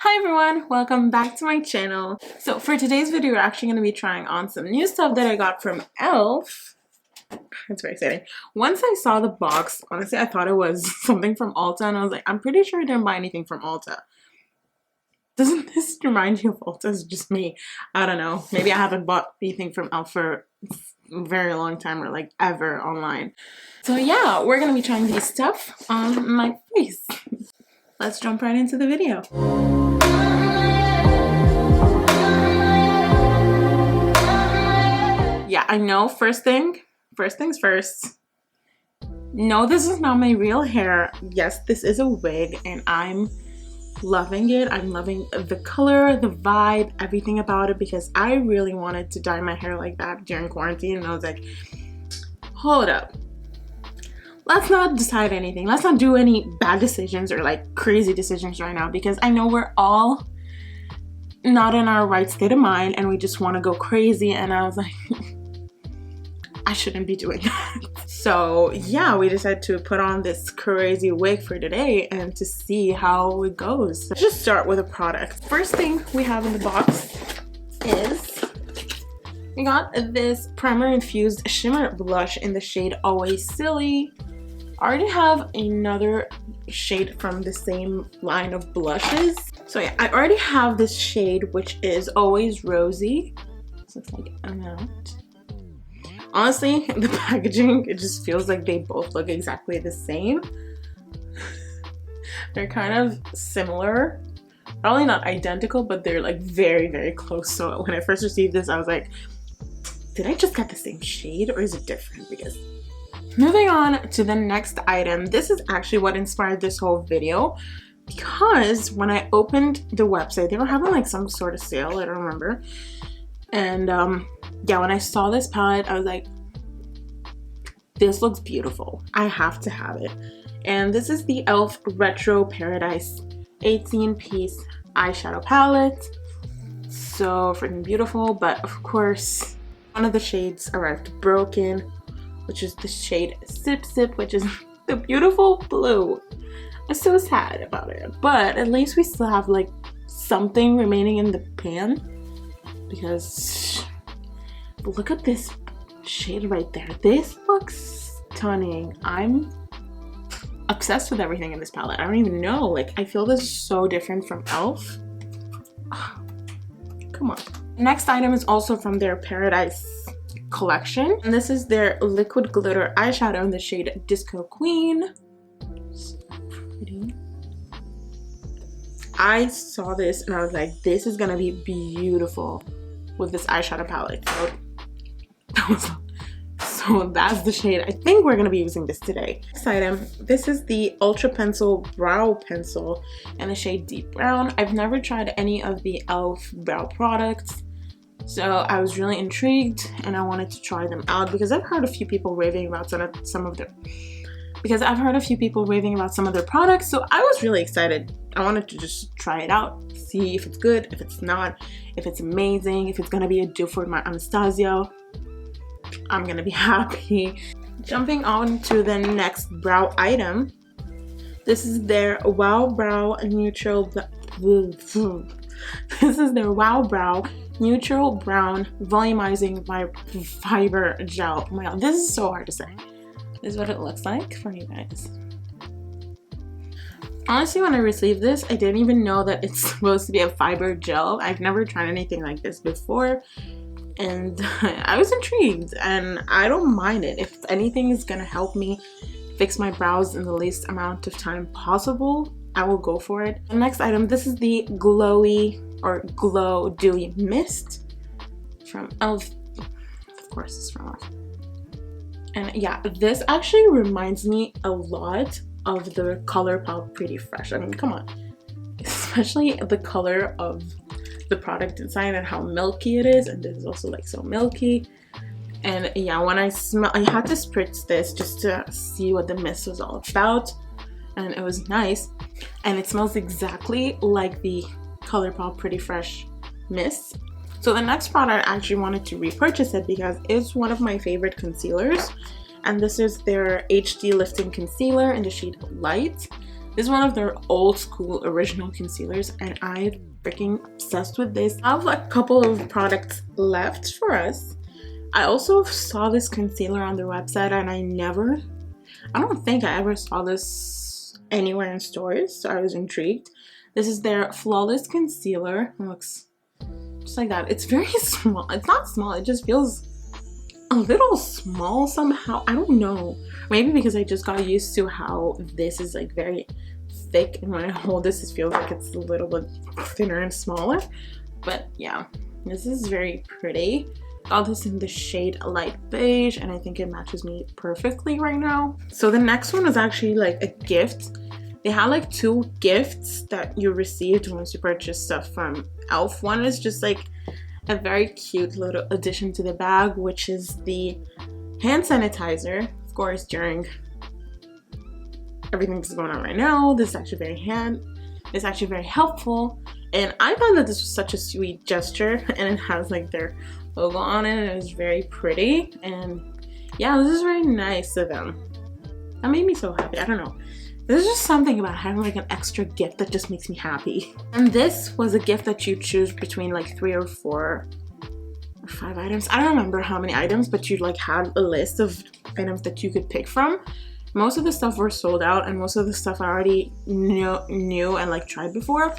Hi everyone, welcome back to my channel. So for today's video, we're actually going to be trying on some new stuff that I got from e.l.f. It's very exciting. Once I saw the box, honestly, I thought it was something from Ulta, and I was like, I'm pretty sure I didn't buy anything from Ulta. Doesn't this remind you of Ulta? It's just me. I don't know. Maybe I haven't bought anything from e.l.f. for a very long time, or like ever online. So yeah, we're going to be trying these stuff on my face. Let's jump right into the video. Yeah, I know, first things first. No, this is not my real hair. Yes, this is a wig and I'm loving it. I'm loving the color, the vibe, everything about it, because I really wanted to dye my hair like that during quarantine, and I was like, hold up. Let's not decide anything. Let's not do any bad decisions or like crazy decisions right now, because I know we're all not in our right state of mind and we just want to go crazy, and I was like, I shouldn't be doing that. So yeah, we decided to put on this crazy wig for today and to see how it goes. Let's just start with a product. First thing we have in the box is we got this primer infused shimmer blush in the shade Always Silly. I already have another shade from the same line of blushes. So yeah, I already have this shade, which is Always Rosy. This looks like I'm out. Honestly, the packaging, it just feels like they both look exactly the same. They're kind of similar. Probably not identical, but they're like very, very close. So when I first received this, I was like, did I just get the same shade or is it different? Because moving on to the next item, this is actually what inspired this whole video, because when I opened the website, they were having like some sort of sale, I don't remember. And yeah, when I saw this palette, I was like, this looks beautiful. I have to have it. And this is the e.l.f. Retro Paradise 18-piece eyeshadow palette. So freaking beautiful, but of course, one of the shades arrived broken, which is the shade Sip Sip, which is the beautiful blue. I'm so sad about it, but at least we still have like something remaining in the pan, because look at this shade right there. This looks stunning. I'm obsessed with everything in this palette. I don't even know, like I feel this is so different from e.l.f. Oh, come on. Next item is also from their Paradise collection, and this is their liquid glitter eyeshadow in the shade Disco Queen. So pretty. I saw this and I was like, this is gonna be beautiful with this eyeshadow palette. So that's the shade I think we're gonna be using this today. Next item, this is the Ultra Pencil Brow Pencil in the shade Deep Brown. I've never tried any of the e.l.f. brow products, so I was really intrigued and I wanted to try them out because I've heard a few people raving about some of their products, so I was really excited. I wanted to just try it out, see if it's good, if it's not, if it's amazing, if it's gonna be a dupe for my Anastasia. I'm gonna be happy. Jumping on to the next brow item. This is their Wow Brow Neutral Neutral Brown Volumizing Fiber Gel. Oh my god, this is so hard to say. This is what it looks like for you guys. Honestly, when I received this, I didn't even know that it's supposed to be a fiber gel. I've never tried anything like this before, and I was intrigued, and I don't mind it. If anything is gonna help me fix my brows in the least amount of time possible, I will go for it. The next item, this is the Glowy or Glow Dewy Mist from e.l.f. Of course, it's from e.l.f. And yeah, this actually reminds me a lot of the ColourPop Pretty Fresh. I mean, come on. Especially the color of the product inside and how milky it is. And this is also like so milky. And yeah, when I had to spritz this just to see what the mist was all about. And it was nice. And it smells exactly like the ColourPop Pretty Fresh mist. So the next product, I actually wanted to repurchase it because it's one of my favorite concealers. And this is their HD Lifting Concealer in the shade Light. This is one of their old school original concealers, and I'm freaking obsessed with this. I have a couple of products left for us. I also saw this concealer on their website, and I don't think I ever saw this anywhere in stores, so I was intrigued. This is their Flawless Concealer. It looks just like that. It's very small. It's not small, it just feels a little small somehow. I don't know. Maybe because I just got used to how this is like very thick, and when I hold this, it feels like it's a little bit thinner and smaller. But yeah, this is very pretty. Got this in the shade light beige, and I think it matches me perfectly right now. So the next one is actually like a gift. They had like 2 gifts that you received once you purchased stuff from e.l.f. One is just like a very cute little addition to the bag, which is the hand sanitizer. Of course, during everything that's going on right now, this is actually very helpful, and I thought that this was such a sweet gesture, and it has like their logo on it, and it's very pretty, and yeah, this is very nice of them. That made me so happy. I don't know, there's just something about having like an extra gift that just makes me happy. And this was a gift that you choose between like 3 or 4 or 5 items. I don't remember how many items, but you like had a list of items that you could pick from. Most of the stuff were sold out, and most of the stuff I already knew and like tried before,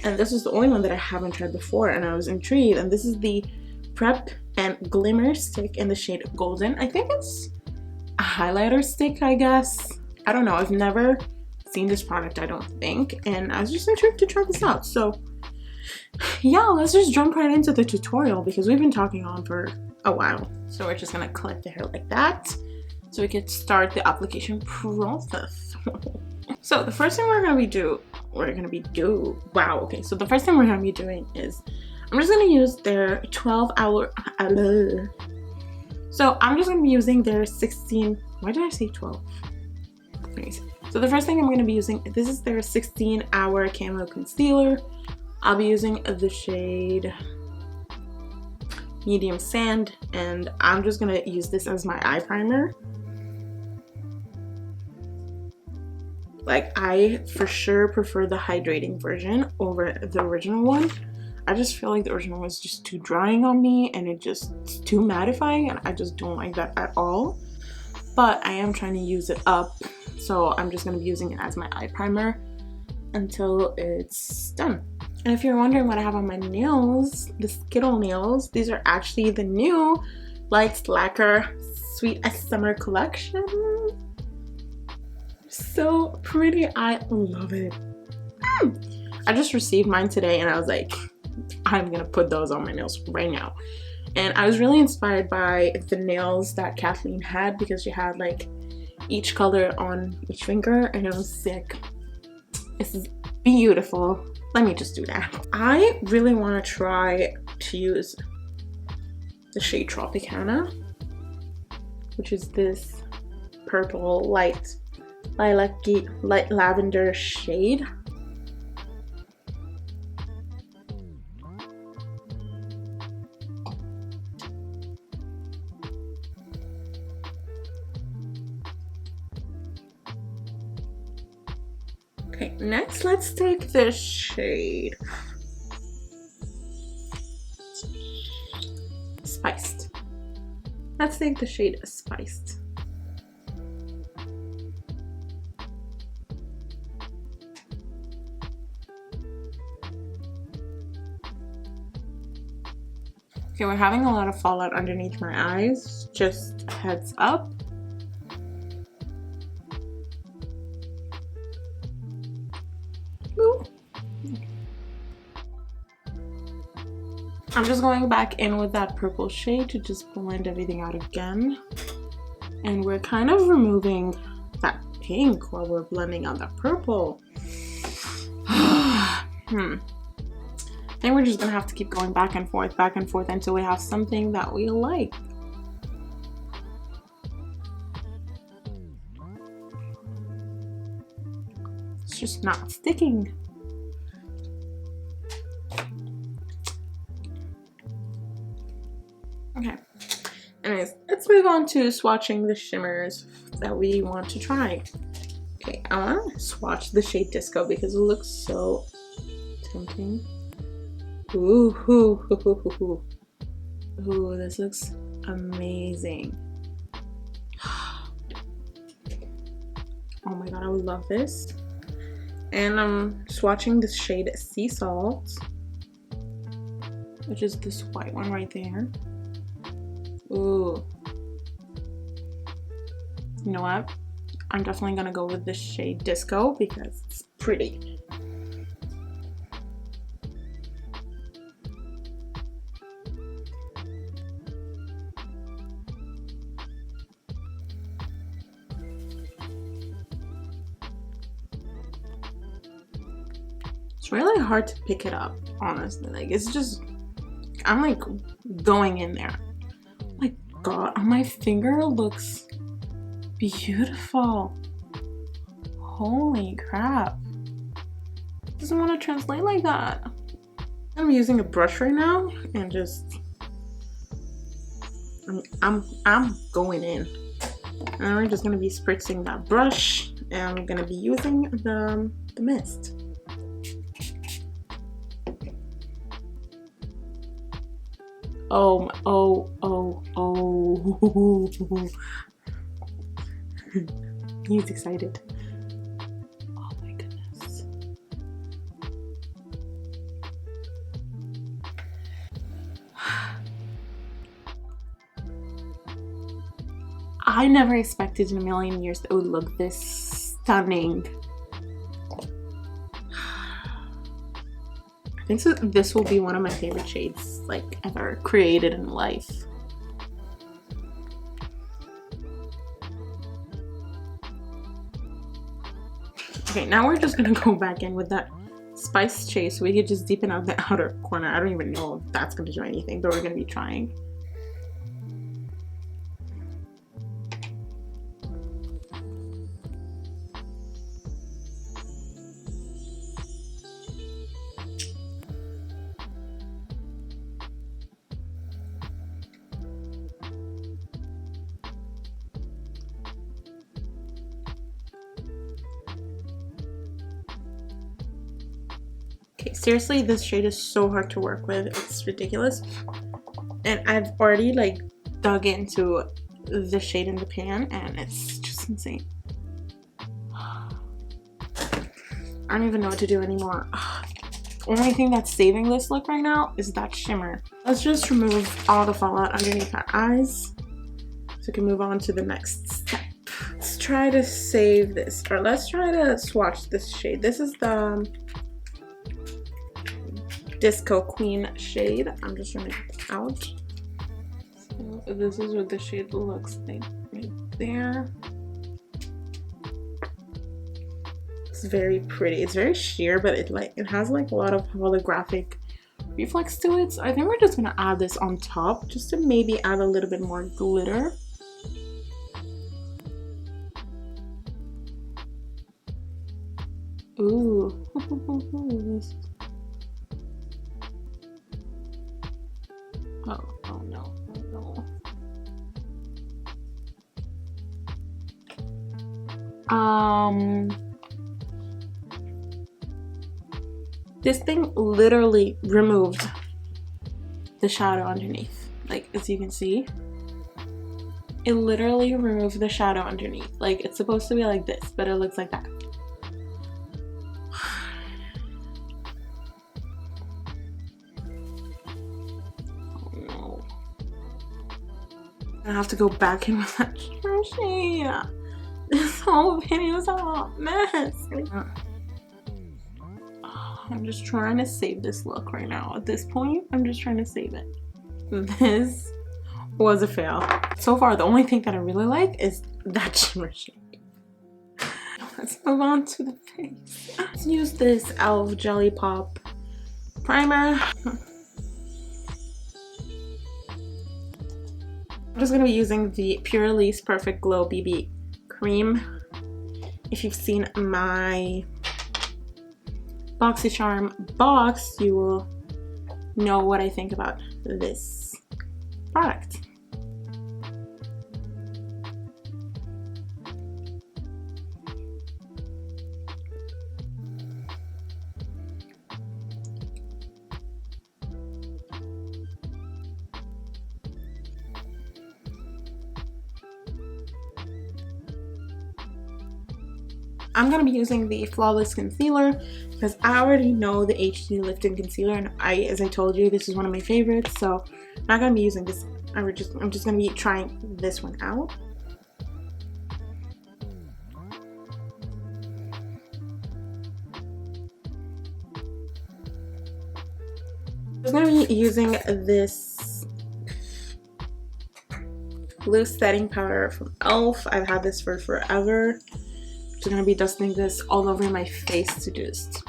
and this was the only one that I haven't tried before, and I was intrigued. And this is the Prep and Glimmer stick in the shade Golden. I think it's a highlighter stick, I guess. I don't know, I've never seen this product, I don't think, and I was just intrigued to try this out. So yeah, let's just jump right into the tutorial because we've been talking on for a while. So we're just gonna clip the hair like that so we can start the application process. So the first thing so the first thing we're gonna be doing is I'm just gonna use their 12-hour so I'm just gonna be using their 16, why did I say 12? Anyways, so the first thing I'm gonna be using, this is their 16-hour camo concealer. I'll be using the shade Medium Sand, and I'm just gonna use this as my eye primer. Like, I for sure prefer the hydrating version over the original one. I just feel like the original was just too drying on me, and it's too mattifying, and I just don't like that at all. But I am trying to use it up, so I'm just gonna be using it as my eye primer until it's done. And if you're wondering what I have on my nails, the Skittle nails, these are actually the new Light Lacquer Sweet Summer collection. So pretty, I love it. I just received mine today, and I was like, I'm gonna put those on my nails right now. And I was really inspired by the nails that Kathleen had, because she had like each color on each finger, and it was sick. This is beautiful. Let me just do that. I really want to try to use the shade Tropicana, which is this purple light lavender shade. Okay, next let's take this shade Spiced. Let's take the shade Spiced. Okay, we're having a lot of fallout underneath my eyes, just heads up. Ooh. I'm just going back in with that purple shade to just blend everything out again. And we're kind of removing that pink while we're blending out that purple. I think we're just gonna have to keep going back and forth until we have something that we like. It's just not sticking. Okay, anyways, let's move on to swatching the shimmers that we want to try. Okay, I want to swatch the shade Disco because it looks so tempting. Ooh, ooh, ooh, ooh, ooh. Ooh, this looks amazing. Oh my god, I would love this. And I'm swatching this shade Sea Salt, which is this white one right there. Ooh. You know what? I'm definitely gonna go with the shade Disco because it's pretty. It's really hard to pick it up, honestly. Like, it's just, I'm like going in there. Oh my god, on my finger looks beautiful. Holy crap. It doesn't want to translate like that. I'm using a brush right now and just, I'm going in. And we're just gonna be spritzing that brush, and I'm gonna be using the mist. Oh. He's excited. Oh my goodness. I never expected in a million years that it would look this stunning. I think so, this will be one of my favorite shades like ever created in life. Okay, now we're just gonna go back in with that spice shade so we could just deepen out the outer corner. I don't even know if that's gonna do anything, but we're gonna be trying. Okay, seriously, this shade is so hard to work with. It's ridiculous. And I've already like dug into the shade in the pan and it's just insane. I don't even know what to do anymore. Only thing that's saving this look right now is that shimmer. Let's just remove all the fallout underneath our eyes so we can move on to the next step. Let's try to save this, or let's try to swatch this shade. This is the Disco Queen shade. I'm just gonna get it out. So this is what the shade looks like right there. It's very pretty. It's very sheer, but it has like a lot of holographic reflex to it. So I think we're just gonna add this on top just to maybe add a little bit more glitter. Ooh. Oh no. This thing literally removed the shadow underneath. Like, as you can see, it literally removed the shadow underneath. Like, it's supposed to be like this, but it looks like that. Oh no. I have to go back in with that shade. This whole video is a hot mess. I'm just trying to save this look right now. At this point, I'm just trying to save it. This was a fail. So far, the only thing that I really like is that shimmer shade. Let's move on to the face. Let's use this e.l.f. Jelly Pop primer. I'm just gonna be using the Pure Elise Perfect Glow BB cream. If you've seen my BoxyCharm box, you will know what I think about this product. I'm gonna be using the Flawless Concealer because I already know the HD Lifting Concealer, and as I told you, this is one of my favorites. So I'm not gonna be using this. I'm just gonna be trying this one out. I'm gonna be using this loose setting powder from e.l.f. I've had this for forever. I'm gonna be dusting this all over my face to just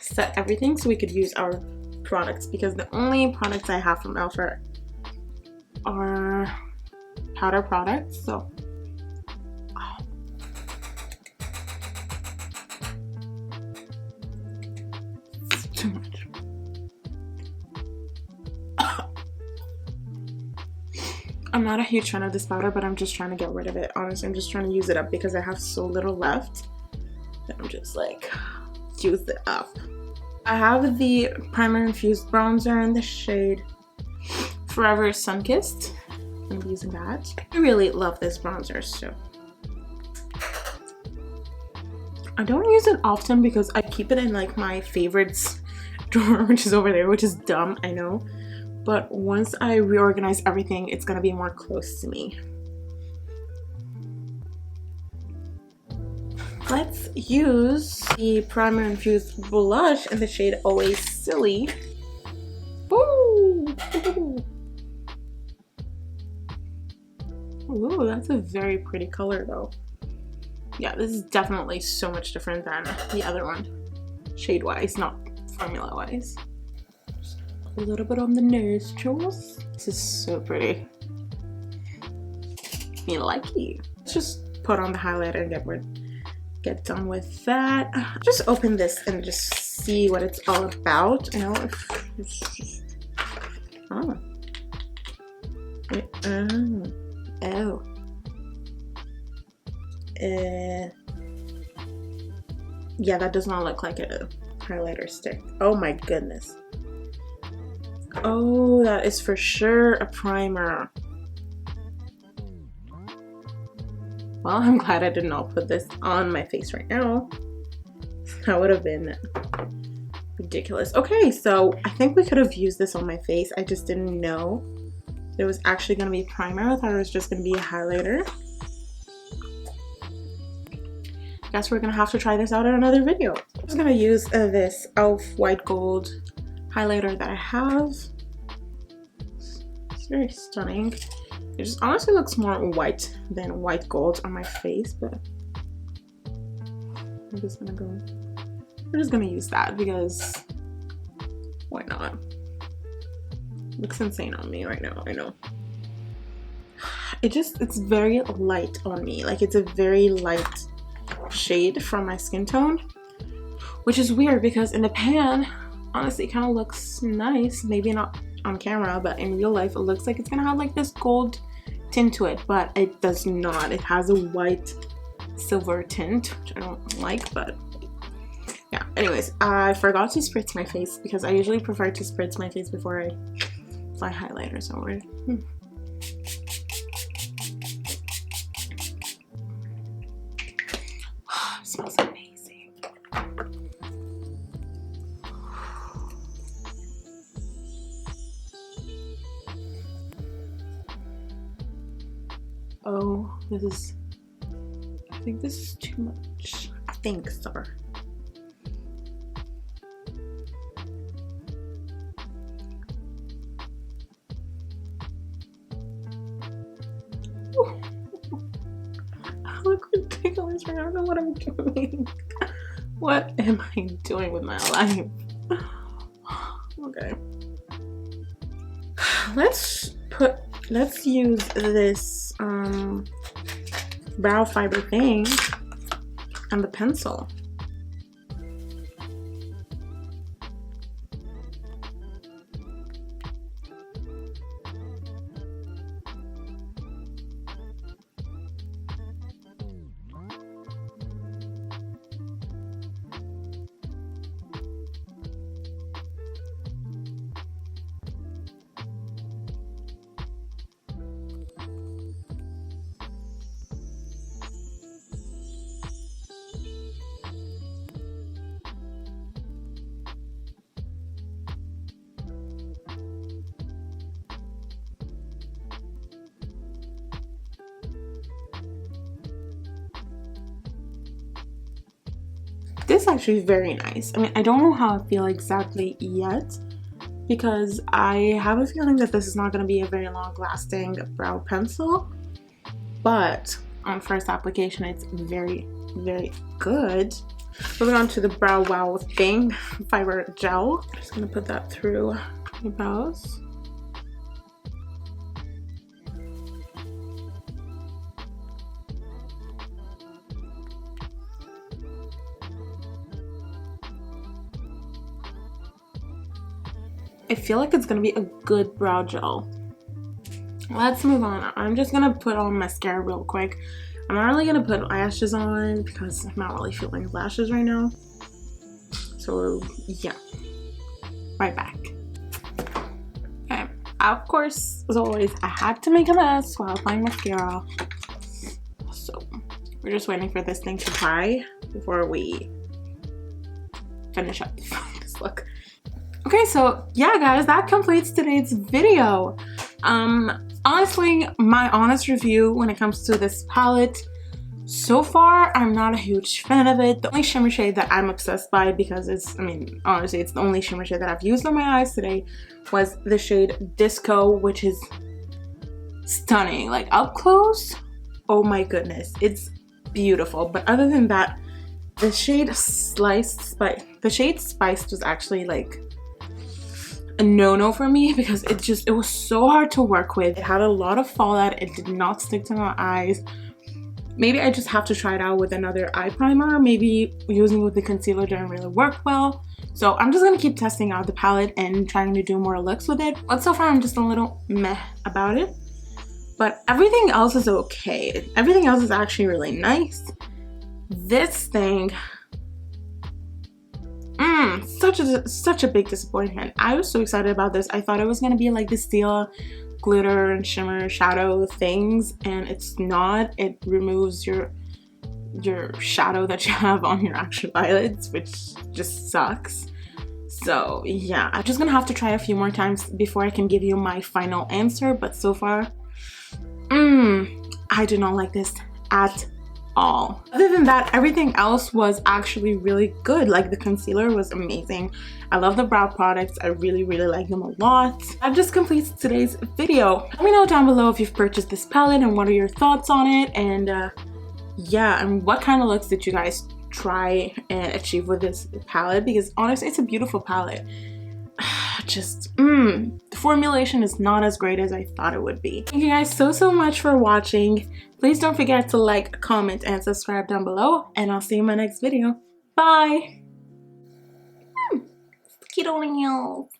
set everything so we could use our products, because the only products I have from e.l.f. are powder products. So it's too much. I'm not a huge fan of this powder, but I'm just trying to get rid of it. Honestly, I'm just trying to use it up because I have so little left that I'm just like, use it up. I have the primer infused bronzer in the shade Forever Sunkissed. I'm using that. I really love this bronzer, so I don't use it often because I keep it in like my favorites drawer, which is over there, which is dumb, I know. But once I reorganize everything, it's gonna be more close to me. Let's use the primer infused blush in the shade Always Silly. Ooh. Ooh, that's a very pretty color though. Yeah, this is definitely so much different than the other one, shade wise, not formula wise. A little bit on the nostrils. This is so pretty. Me like it. Let's just put on the highlighter and get done with that. Just open this and just see what it's all about. You know, oh. Oh. Yeah, that does not look like a highlighter stick. Oh my goodness. Oh, that is for sure a primer. Well, I'm glad I did not put this on my face right now. That would have been ridiculous. Okay, so I think we could have used this on my face. I just didn't know it was actually going to be primer. I thought it was just going to be a highlighter. Guess we're going to have to try this out in another video. I'm just going to use this e.l.f. White Gold highlighter that I have. It's very stunning. It just honestly looks more white than white gold on my face, but we're just gonna use that because why not? Looks insane on me right now, I know. It's very light on me. Like, it's a very light shade from my skin tone, which is weird because in the pan, honestly, it kind of looks nice. Maybe not on camera, but in real life, it looks like it's gonna have like this gold tint to it, but it does not. It has a white silver tint, which I don't like, but yeah. Anyways, I forgot to spritz my face because I usually prefer to spritz my face before I apply highlighters over it. It smells amazing. Oh, I think this is too much. I think so. I look ridiculous right now. I don't know what I'm doing. What am I doing with my life? Okay. Let's use this brow fiber thing and the pencil. is actually very nice. I mean, I don't know how I feel exactly yet because I have a feeling that this is not going to be a very long lasting brow pencil, but on first application it's very, very good. Moving on to the Brow Wow Thing Fiber Gel. I'm just going to put that through the brows. I feel like it's gonna be a good brow gel. Let's move on. I'm just gonna put on mascara real quick. I'm not really gonna put lashes on because I'm not really feeling lashes right now. So yeah, right back. Okay, of course, as always, I had to make a mess while applying mascara. So we're just waiting for this thing to dry before we finish up this look. Okay, so yeah guys, that completes today's video. Honestly, my honest review when it comes to this palette, so far I'm not a huge fan of it. The only shimmer shade that I'm obsessed by, because it's, I mean, honestly it's the only shimmer shade that I've used on my eyes today, was the shade Disco, which is stunning. Like up close, oh my goodness, it's beautiful. But other than that, the shade Spiced was actually like a no-no for me because it was so hard to work with. It had a lot of fallout. It did not stick to my eyes. Maybe I just have to try it out with another eye primer. Maybe using it with the concealer didn't really work well. So I'm just gonna keep testing out the palette and trying to do more looks with it. But so far I'm just a little meh about it. But everything else is okay. Everything else is actually really nice. This thing, such a big disappointment. I was so excited about this. I thought it was gonna be like the steel glitter and shimmer shadow things, and it's not. It removes your shadow that you have on your actual eyelids, which just sucks. So yeah, I'm just gonna have to try a few more times before I can give you my final answer. But so far, I do not like this at all. Other than that, everything else was actually really good. Like the concealer was amazing. I love the brow products. I really like them a lot. I've just completed today's video. Let me know down below if you've purchased this palette and what are your thoughts on it, and yeah, and what kind of looks did you guys try and achieve with this palette, because honestly it's a beautiful palette. Just the formulation is not as great as I thought it would be. Thank you guys so much for watching. Please don't forget to like, comment, and subscribe down below, and I'll see you in my next video. Bye. Keto nails.